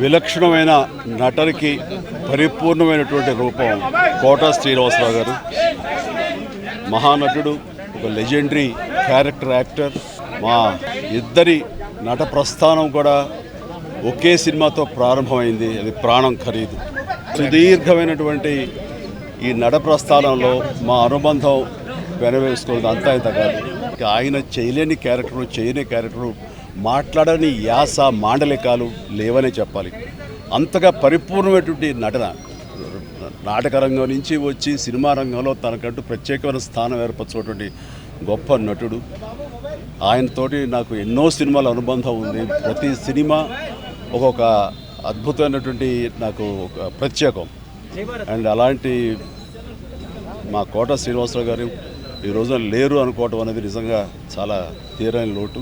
విలక్షణమైన నటనకి పరిపూర్ణమైనటువంటి రూపం కోట శ్రీనివాసరావు గారు. మహానటుడు, ఒక లెజెండరీ క్యారెక్టర్ యాక్టర్. మా ఇద్దరి నట ప్రస్థానం కూడా ఒకే సినిమాతో ప్రారంభమైంది, అది ప్రాణం ఖరీదు. సుదీర్ఘమైనటువంటి ఈ నట ప్రస్థానంలో మా అనుబంధం వెనవేసుకున్నది అంతా ఇంత కాదు. ఆయన చేయలేని క్యారెక్టరు, చేయని క్యారెక్టరు, మాట్లాడని యాస మాండలికాలు లేవనే చెప్పాలి. అంతగా పరిపూర్ణమైనటువంటి నటన. నాటక రంగం నుంచి వచ్చి సినిమా రంగంలో తనకంటూ ప్రత్యేకమైన స్థానం ఏర్పరచుకున్నటువంటి గొప్ప నటుడు. ఆయనతోటి నాకు ఎన్నో సినిమాల అనుబంధం ఉంది. ప్రతి సినిమా ఒక్కొక్క అద్భుతమైనటువంటి నాకు ఒక ప్రత్యేకం. అండ్ అలాంటి మా కోట శ్రీనివాసరావు గారు ఈ రోజున లేరు అనుకోవటం అనేది నిజంగా చాలా తీరని లోటు.